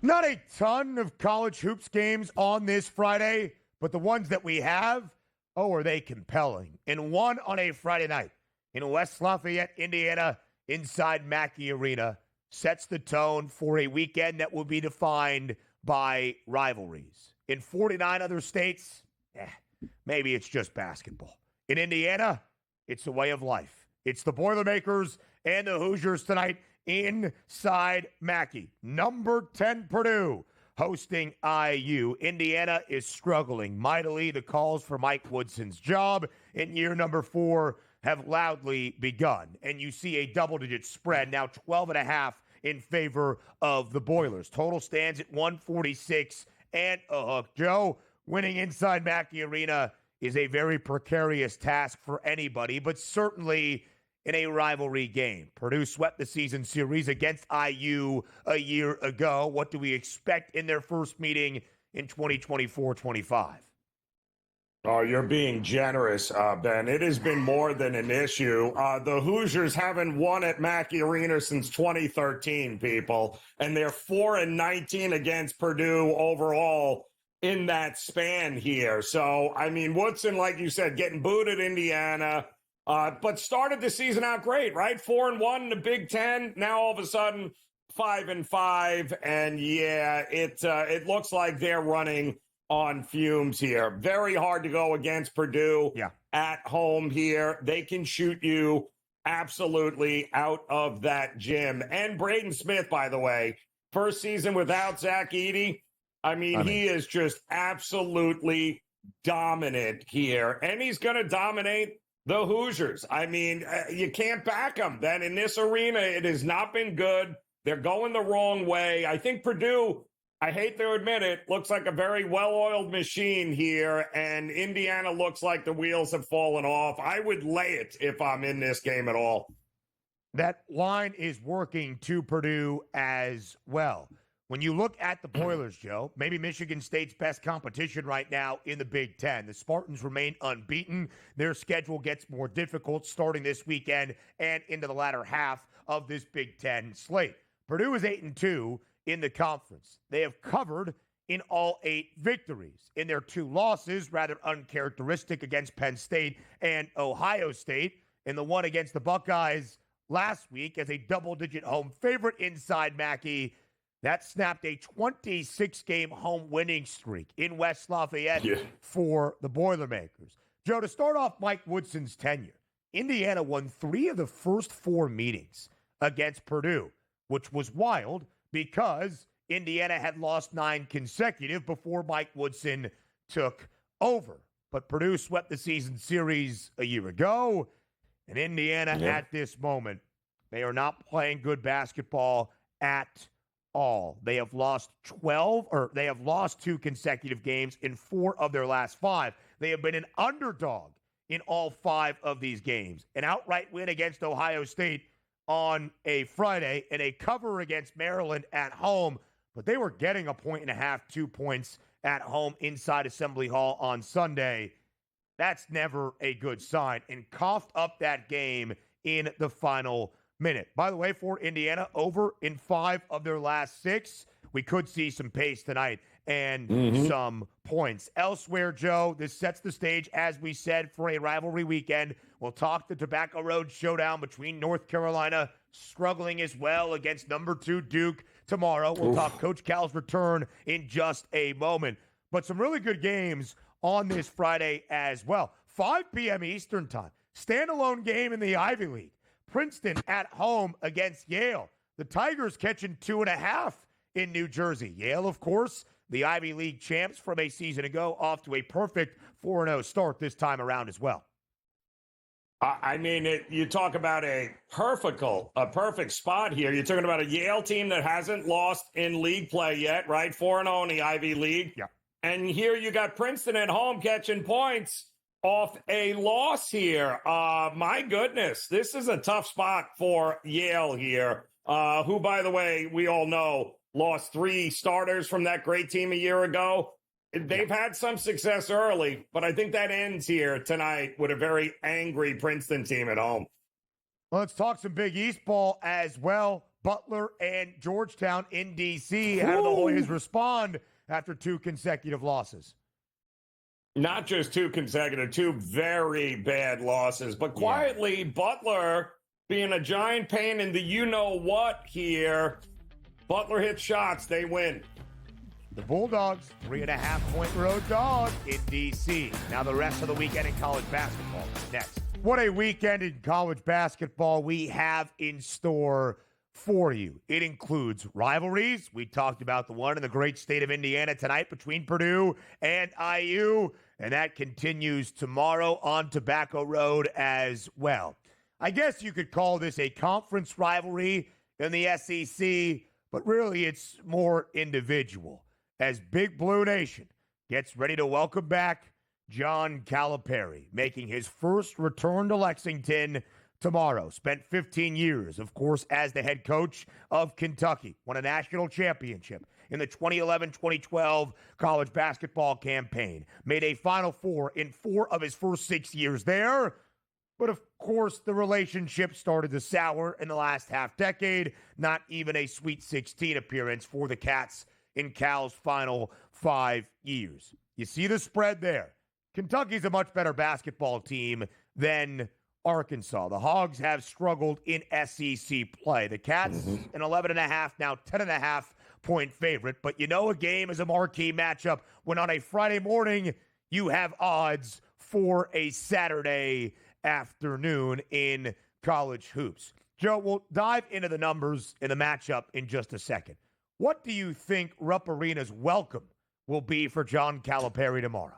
Not a ton of college hoops games on this Friday, but the ones that we have, are they compelling? And one on a Friday night in West Lafayette, Indiana, inside Marquee Arena, sets the tone for a weekend that will be defined by rivalries. In 49 other states, maybe it's just basketball. In Indiana, it's a way of life. It's the Boilermakers and the Hoosiers tonight inside Mackey. Number 10 Purdue hosting IU. Indiana is struggling mightily. The calls for Mike Woodson's job in year number 4 have loudly begun. And you see a double-digit spread, now 12.5 in favor of the Boilers. Total stands at 146 and a hook. Joe, winning inside Mackey Arena is a very precarious task for anybody, but certainly in a rivalry game. Purdue swept the season series against IU a year ago. What do we expect in their first meeting in 2024-25? Oh, you're being generous, Ben. It has been more than an issue. The Hoosiers haven't won at Mackey Arena since 2013, people, and they're 4-19 against Purdue overall in that span here. So, I mean, Woodson, like you said, getting booed at Indiana, but started the season out great, right? 4-1 in the Big Ten. Now all of a sudden 5-5, and it looks like they're running on fumes here. Very hard to go against Purdue at home here. They can shoot you absolutely out of that gym. And Braden Smith, by the way, first season without Zach Edey. I mean, he is just absolutely dominant here, and he's going to dominate the Hoosiers. I mean, you can't back them. Then in this arena, it has not been good. They're going the wrong way. I think Purdue, I hate to admit it, looks like a very well-oiled machine here, and Indiana looks like the wheels have fallen off. I would lay it if I'm in this game at all. That line is working to Purdue as well. When you look at the Boilers, Joe, maybe Michigan State's best competition right now in the Big Ten. The Spartans remain unbeaten. Their schedule gets more difficult starting this weekend and into the latter half of this Big Ten slate. Purdue is 8-2 in the conference. They have covered in all 8 victories. In their 2 losses, rather uncharacteristic against Penn State and Ohio State, and the one against the Buckeyes last week as a double-digit home favorite inside Mackey. That snapped a 26-game home winning streak in West Lafayette for the Boilermakers. Joe, to start off Mike Woodson's tenure, Indiana won 3 of the first 4 meetings against Purdue, which was wild because Indiana had lost 9 consecutive before Mike Woodson took over. But Purdue swept the season series a year ago, and Indiana at this moment, they are not playing good basketball at all. They have lost 2 consecutive games in 4 of their last 5. They have been an underdog in all 5 of these games. An outright win against Ohio State on a Friday and a cover against Maryland at home, but they were getting 1.5, 2 points at home inside Assembly Hall on Sunday. That's never a good sign, and coughed up that game in the final minute. By the way, for Indiana, over in 5 of their last 6. We could see some pace tonight and some points. Elsewhere, Joe, this sets the stage, as we said, for a rivalry weekend. We'll talk the Tobacco Road showdown between North Carolina, struggling as well against number 2 Duke tomorrow. We'll talk Coach Cal's return in just a moment. But some really good games on this Friday as well. 5 p.m. Eastern time. Standalone game in the Ivy League. Princeton at home against Yale. The Tigers catching 2.5 in New Jersey. Yale, of course, the Ivy League champs from a season ago, off to a perfect 4-0 start this time around as well. I mean, you talk about a perfect spot here. You're talking about a Yale team that hasn't lost in league play yet, right? 4-0 in the Ivy League. Yeah. And here you got Princeton at home catching points off a loss here. My goodness, this is a tough spot for Yale here, who, by the way, we all know lost 3 starters from that great team a year ago. They've had some success early, but I think that ends here tonight with a very angry Princeton team at home. Well, let's talk some Big East ball as well. Butler and Georgetown in D.C. How do the Hoyas respond after 2 consecutive losses? Not just 2 consecutive, 2 very bad losses, but quietly, Butler being a giant pain in the you-know-what here. Butler hits shots, they win. The Bulldogs, 3.5-point road dog in D.C. Now the rest of the weekend in college basketball. Next. What a weekend in college basketball we have in store for you. It includes rivalries. We talked about the one in the great state of Indiana tonight between Purdue and IU, and that continues tomorrow on Tobacco Road as well. I guess you could call this a conference rivalry in the SEC, but really it's more individual as Big Blue Nation gets ready to welcome back John Calipari, making his first return to Lexington tomorrow. Spent 15 years, of course, as the head coach of Kentucky. Won a national championship in the 2011-2012 college basketball campaign. Made a Final Four in 4 of his first 6 years there. But, of course, the relationship started to sour in the last half-decade. Not even a Sweet 16 appearance for the Cats in Cal's final 5 years. You see the spread there. Kentucky's a much better basketball team than Arkansas. The Hogs have struggled in SEC play. The Cats, an 11.5, now 10.5 point favorite. But you know a game is a marquee matchup when on a Friday morning you have odds for a Saturday afternoon in college hoops. Joe, we'll dive into the numbers in the matchup in just a second. What do you think Rupp Arena's welcome will be for John Calipari tomorrow?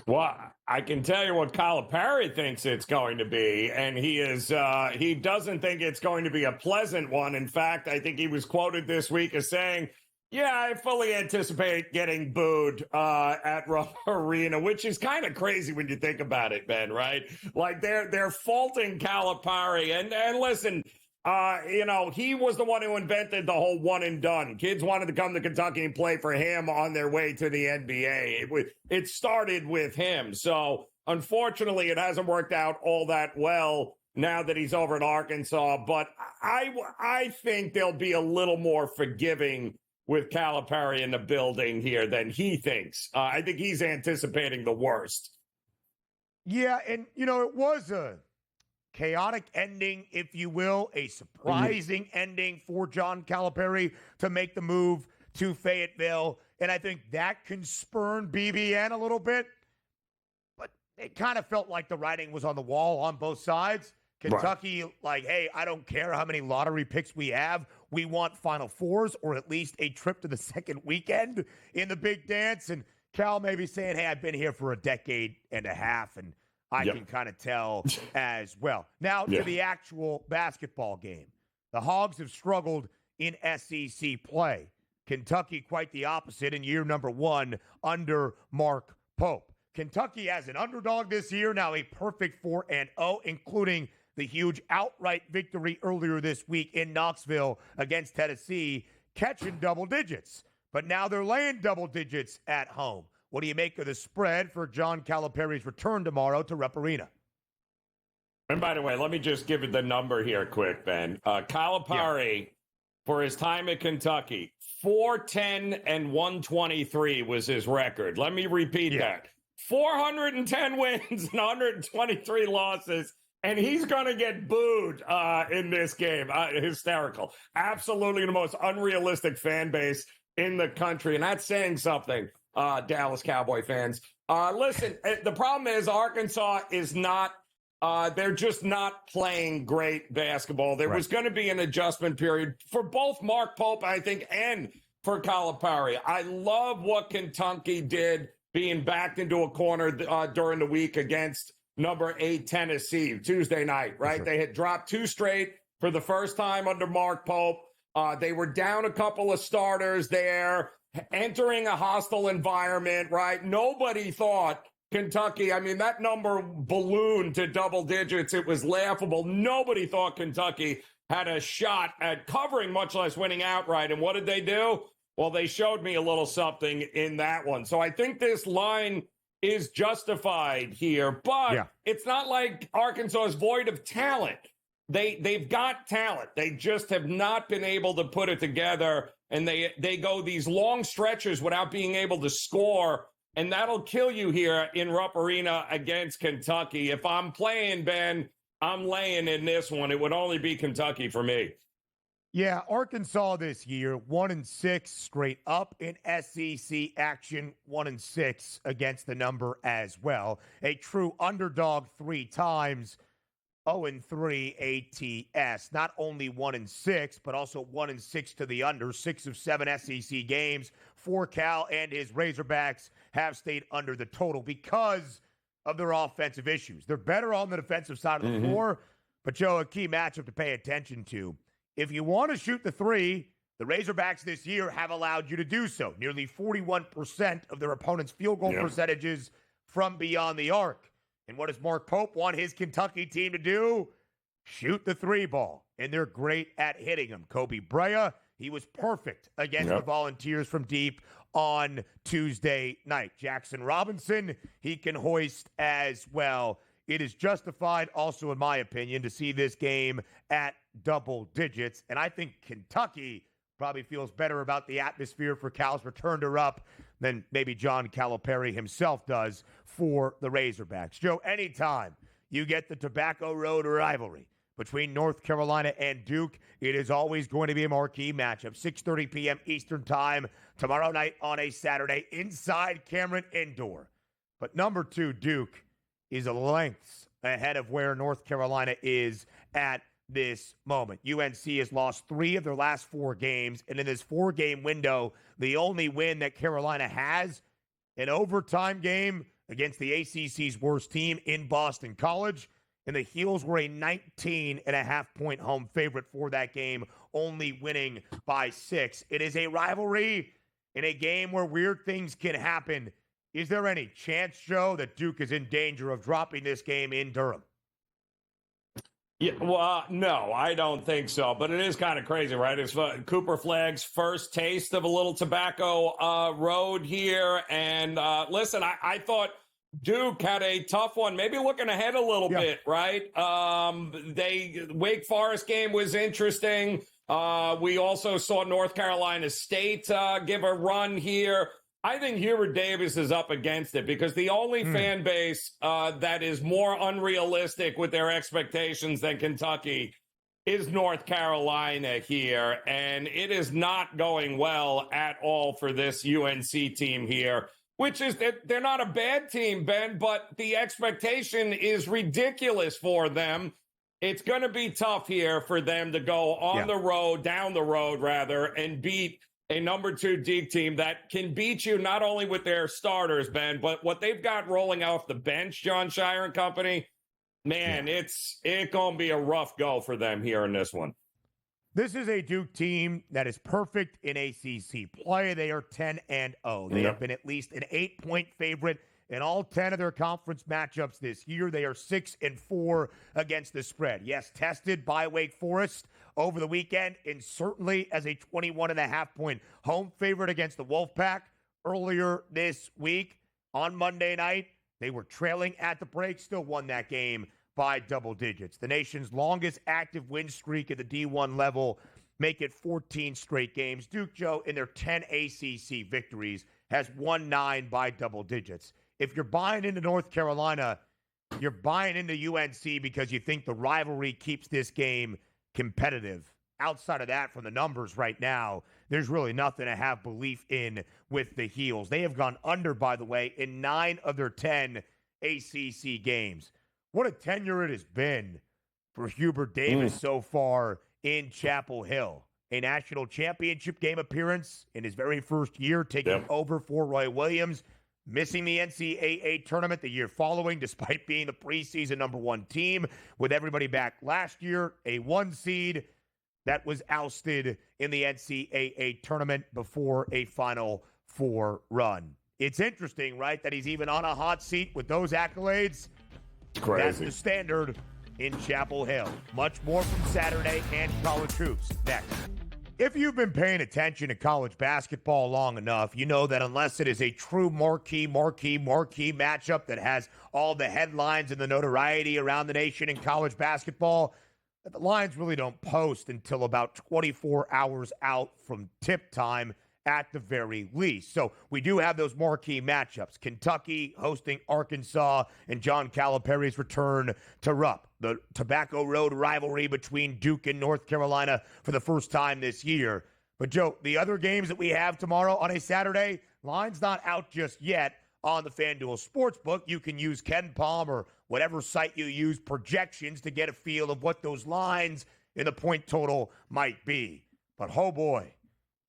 Well, I can tell you what Calipari thinks it's going to be, and he doesn't think it's going to be a pleasant one. In fact, I think he was quoted this week as saying, yeah, I fully anticipate getting booed at Rupp Arena, which is kind of crazy when you think about it, Ben, right? Like they're faulting Calipari. And listen, he was the one who invented the whole one and done. Kids wanted to come to Kentucky and play for him on their way to the NBA. It started with him. So unfortunately, it hasn't worked out all that well now that he's over in Arkansas. But I think they'll be a little more forgiving with Calipari in the building here than he thinks. I think he's anticipating the worst. Yeah, and, it was a chaotic ending, if you will, a surprising ending for John Calipari to make the move to Fayetteville. And I think that can spurn BBN a little bit. But it kind of felt like the writing was on the wall on both sides. Kentucky, like, hey, I don't care how many lottery picks we have. We want Final Fours or at least a trip to the second weekend in the big dance. And Cal may be saying, hey, I've been here for a decade and a half, and I can kind of tell as well. Now to the actual basketball game. The Hogs have struggled in SEC play. Kentucky quite the opposite in year number 1 under Mark Pope. Kentucky as an underdog this year, now a perfect 4-0, including the huge outright victory earlier this week in Knoxville against Tennessee, catching double digits. But now they're laying double digits at home. What do you make of the spread for John Calipari's return tomorrow to Rupp Arena? And by the way, let me just give it the number here quick, Ben. Calipari, for his time at Kentucky, 410 and 123 was his record. Let me repeat that. 410 wins and 123 losses. And he's going to get booed in this game. Hysterical. Absolutely the most unrealistic fan base in the country. And that's saying something, Dallas Cowboy fans. Listen, the problem is Arkansas is not, they're just not playing great basketball. There was going to be an adjustment period for both Mark Pope, I think, and for Calipari. I love what Kentucky did being backed into a corner during the week against number 8 Tennessee Tuesday night, right? They had dropped 2 straight for the first time under Mark Pope. They were down a couple of starters there, entering a hostile environment, right? Nobody thought Kentucky, I mean, that number ballooned to double digits. It was laughable. Nobody thought Kentucky had a shot at covering, much less winning outright. And what did they do? Well, they showed me a little something in that one. So I think this line is justified here, but it's not like Arkansas is void of talent. they've got talent. They just have not been able to put it together, and they go these long stretches without being able to score, and that'll kill you here in Rupp Arena against Kentucky. If I'm playing, Ben, I'm laying in this one. It would only be Kentucky for me. Yeah, Arkansas this year, 1-6 straight up in SEC action, 1-6 against the number as well. A true underdog 3 times, 0-3 ATS. Not only 1-6, but also 1-6 to the under. 6 of 7 SEC games for Cal and his Razorbacks have stayed under the total because of their offensive issues. They're better on the defensive side of the floor, but Joe, a key matchup to pay attention to. If you want to shoot the 3, the Razorbacks this year have allowed you to do so. Nearly 41% of their opponents' field goal percentages from beyond the arc. And what does Mark Pope want his Kentucky team to do? Shoot the 3 ball. And they're great at hitting them. Kobe Brea, he was perfect against the Volunteers from deep on Tuesday night. Jackson Robinson, he can hoist as well. It is justified also, in my opinion, to see this game at double digits. And I think Kentucky probably feels better about the atmosphere for Cal's return to Rupp than maybe John Calipari himself does for the Razorbacks. Joe, anytime you get the Tobacco Road rivalry between North Carolina and Duke, it is always going to be a marquee matchup. 6:30 p.m. Eastern time tomorrow night on a Saturday inside Cameron Indoor. But number 2, Duke, is a lengths ahead of where North Carolina is at this moment. UNC has lost 3 of their last 4 games, and in this 4-game window, the only win that Carolina has, an overtime game against the ACC's worst team in Boston College, and the Heels were a 19.5-point home favorite for that game, only winning by 6. It is a rivalry in a game where weird things can happen. Is there any chance, Joe, that Duke is in danger of dropping this game in Durham? Yeah, well, no, I don't think so. But it is kind of crazy, right? It's Cooper Flagg's first taste of a little tobacco road here. And listen, I thought Duke had a tough one, maybe looking ahead a little bit, right? Wake Forest game was interesting. We also saw North Carolina State give a run here. I think Hubert Davis is up against it because the only fan base that is more unrealistic with their expectations than Kentucky is North Carolina here. And it is not going well at all for this UNC team here, which is that they're not a bad team, Ben, but the expectation is ridiculous for them. It's going to be tough here for them to go on the road, down the road rather, and beat a number 2 Duke team that can beat you not only with their starters, Ben, but what they've got rolling off the bench, John Shire and company, man, it's going to be a rough go for them here in this one. This is a Duke team that is perfect in ACC play. They are 10-0. They have been at least an 8-point favorite in all 10 of their conference matchups this year. They are 6-4 against the spread. Yes, tested by Wake Forest over the weekend, and certainly as a 21.5-point home favorite against the Wolfpack earlier this week. On Monday night, they were trailing at the break, still won that game by double digits. The nation's longest active win streak at the D1 level, make it 14 straight games. Duke, Joe, in their 10 ACC victories, has won 9 by double digits. If you're buying into North Carolina, you're buying into UNC because you think the rivalry keeps this game competitive. Outside of that, from the numbers right now, there's really nothing to have belief in with the Heels. They have gone under, by the way, in 9 of their 10 ACC games. What a tenure it has been for Hubert Davis so far in Chapel Hill. A national championship game appearance in his very first year, taking over for Roy Williams, missing the NCAA tournament the year following, despite being the preseason number 1 team, with everybody back last year, a 1 seed that was ousted in the NCAA tournament before a Final Four run. It's interesting, right, that he's even on a hot seat with those accolades. It's crazy. That's the standard in Chapel Hill. Much more from Saturday and college hoops next. If you've been paying attention to college basketball long enough, you know that unless it is a true marquee matchup that has all the headlines and the notoriety around the nation in college basketball, that the lines really don't post until about 24 hours out from tip time at the very least. So we do have those marquee matchups. Kentucky hosting Arkansas and John Calipari's return to Rupp. The Tobacco Road rivalry between Duke and North Carolina for the first time this year. But, Joe, the other games that we have tomorrow on a Saturday, line's not out just yet on the FanDuel Sportsbook. You can use Ken Palm or whatever site you use, projections, to get a feel of what those lines in the point total might be. But, oh boy,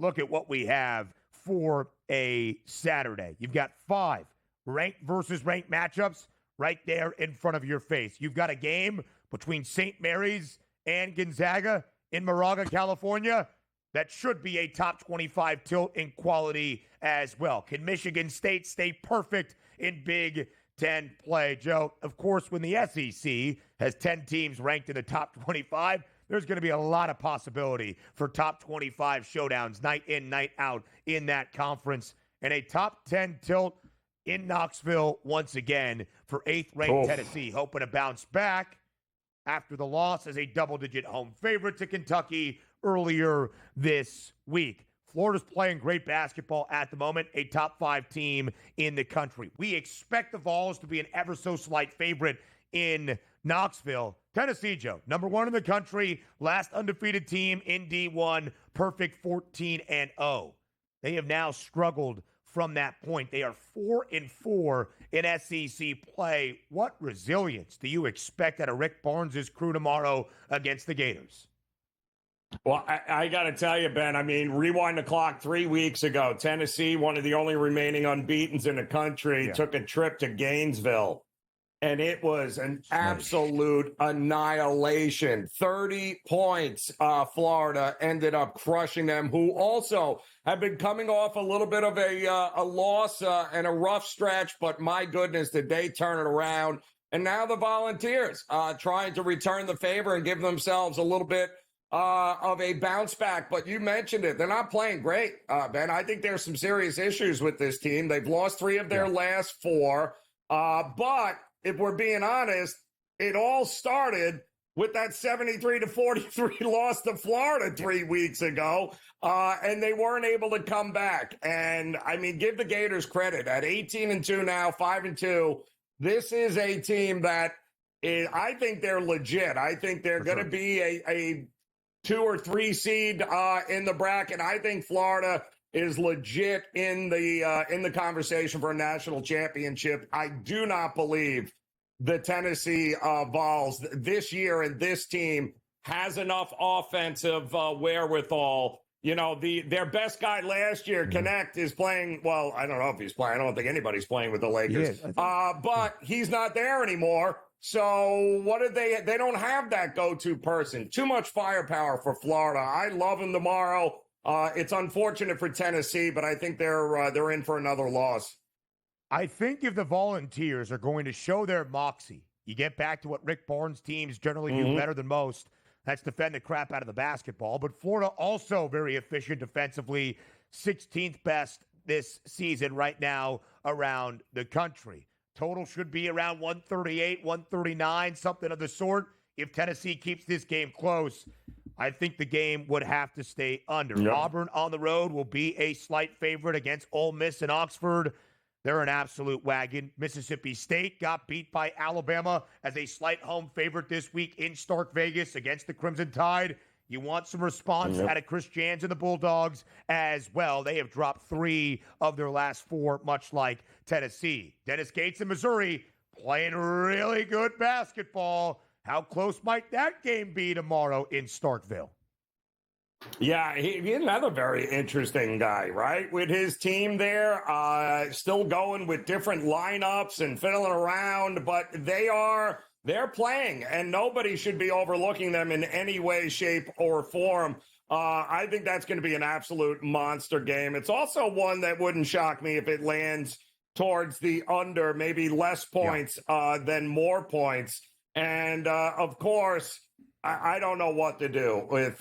look at what we have for a Saturday. You've got 5 ranked versus ranked matchups right there in front of your face. You've got a game between St. Mary's and Gonzaga in Moraga, California. That should be a top 25 tilt in quality as well. Can Michigan State stay perfect in Big Ten play, Joe? Of course, when the SEC has 10 teams ranked in the top 25, there's going to be a lot of possibility for top 25 showdowns night in, night out in that conference. And a top 10 tilt in Knoxville once again for 8th-ranked Tennessee, hoping to bounce back after the loss as a double-digit home favorite to Kentucky earlier this week. Florida's playing great basketball at the moment, a top 5 team in the country. We expect the Vols to be an ever so slight favorite in Knoxville. Tennessee, Joe, number 1 in the country, last undefeated team in D1, perfect 14-0. They have now struggled from that point. They are 4-4 in SEC play. What resilience do you expect out of Rick Barnes' crew tomorrow against the Gators? Well, I got to tell you, Ben, I mean, rewind the clock 3 weeks ago. Tennessee, one of the only remaining unbeatens in the country, took a trip to Gainesville, and it was an absolute annihilation. 30 points. Florida ended up crushing them, who also have been coming off a little bit of a loss and a rough stretch, but my goodness, did they turn it around. And now the Volunteers trying to return the favor and give themselves a little bit of a bounce back. But you mentioned it. They're not playing great, Ben. I think there's some serious issues with this team. They've lost 3 of their last 4. But if we're being honest, it all started with that 73-43 loss to Florida 3 weeks ago. And they weren't able to come back. And, I mean, give the Gators credit. At 18-2 now, 5-2, this is a team that I think they're legit. I think they're going to be a 2 or 3 seed in the bracket. I think Florida is legit in the conversation for a national championship. I do not believe the Tennessee Vols this year and this team has enough offensive wherewithal. You know, their best guy last year, Connect, is playing. Well, I don't know if he's playing. I don't think anybody's playing with the Lakers. But he's not there anymore. So what did they don't have that go-to person. Too much firepower for Florida. I love them tomorrow. It's unfortunate for Tennessee, but I think they're in for another loss. I think if the Volunteers are going to show their moxie, you get back to what Rick Barnes' teams generally do better than most. That's defend the crap out of the basketball. But Florida also very efficient defensively, 16th best this season right now around the country. Total should be around 138, 139, something of the sort. If Tennessee keeps this game close, I think the game would have to stay under. Yep. Auburn on the road will be a slight favorite against Ole Miss and Oxford. They're an absolute wagon. Mississippi State got beat by Alabama as a slight home favorite this week in Stark Vegas against the Crimson Tide. You want some response out of Chris Jans and the Bulldogs as well. They have dropped 3 of their last 4, much like Tennessee. Dennis Gates in Missouri playing really good basketball. How close might that game be tomorrow in Starkville? Yeah, he's another very interesting guy, right? With his team there, still going with different lineups and fiddling around, but they're playing, and nobody should be overlooking them in any way, shape, or form. I think that's going to be an absolute monster game. It's also one that wouldn't shock me if it lands towards the under, maybe less points than more points. And, of course, I don't know what to do with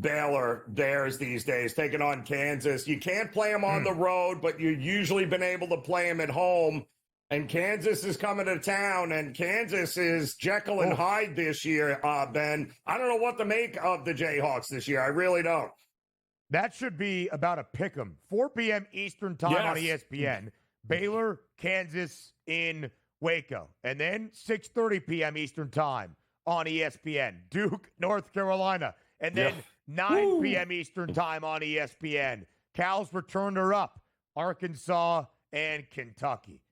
Baylor Bears these days, taking on Kansas. You can't play them on the road, but you've usually been able to play them at home. And Kansas is coming to town, and Kansas is Jekyll and Hyde this year, Ben. I don't know what to make of the Jayhawks this year. I really don't. That should be about a pick'em. 4 p.m. Eastern time on ESPN. Baylor, Kansas in Waco. And then 6:30 p.m. Eastern time on ESPN. Duke, North Carolina. And then 9 p.m. Eastern time on ESPN. Cal's return to Rupp, Arkansas, and Kentucky.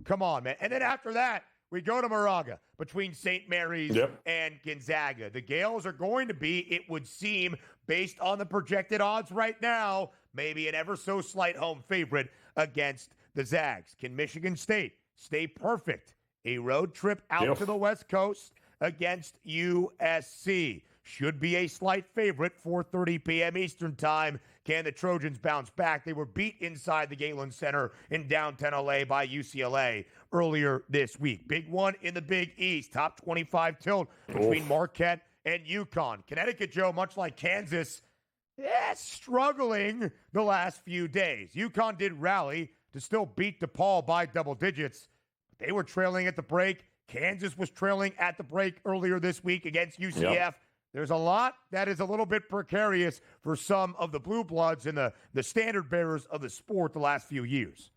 Come on, man. And then after that, we go to Moraga between St. Mary's and Gonzaga. The Gales are going to be, it would seem, based on the projected odds right now, maybe an ever so slight home favorite against the Zags. Can Michigan State stay perfect? A road trip out to the West Coast against USC. Should be a slight favorite, 4:30 p.m. Eastern time. Can the Trojans bounce back? They were beat inside the Galen Center in downtown LA by UCLA earlier this week. Big one in the Big East. Top 25 tilt between Marquette and UConn. Connecticut, Joe, much like Kansas, struggling the last few days. UConn did rally to still beat DePaul by double digits. They were trailing at the break. Kansas was trailing at the break earlier this week against UCF. There's a lot that is a little bit precarious for some of the blue bloods and the standard bearers of the sport the last few years.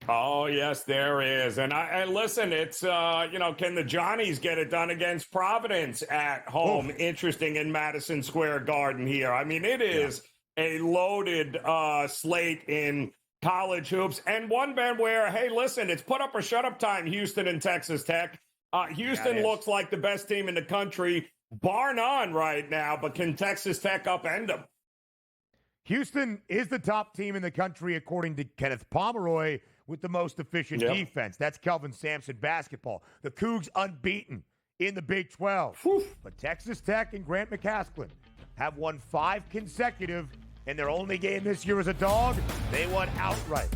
Oh, yes, there is. And I listen, it's, can the Johnnies get it done against Providence at home? Interesting in Madison Square Garden here. I mean, it is a loaded slate in college hoops. And one, Ben, where, hey, listen, it's put up or shut up time, Houston and Texas Tech. Houston looks like the best team in the country, bar none right now, but can Texas Tech upend them? Houston is the top team in the country, according to Kenneth Pomeroy, with the most efficient defense. That's Kelvin Sampson basketball. The Cougs unbeaten in the Big 12. But Texas Tech and Grant McCaslin have won 5 consecutive, and their only game this year as a dog, they won outright.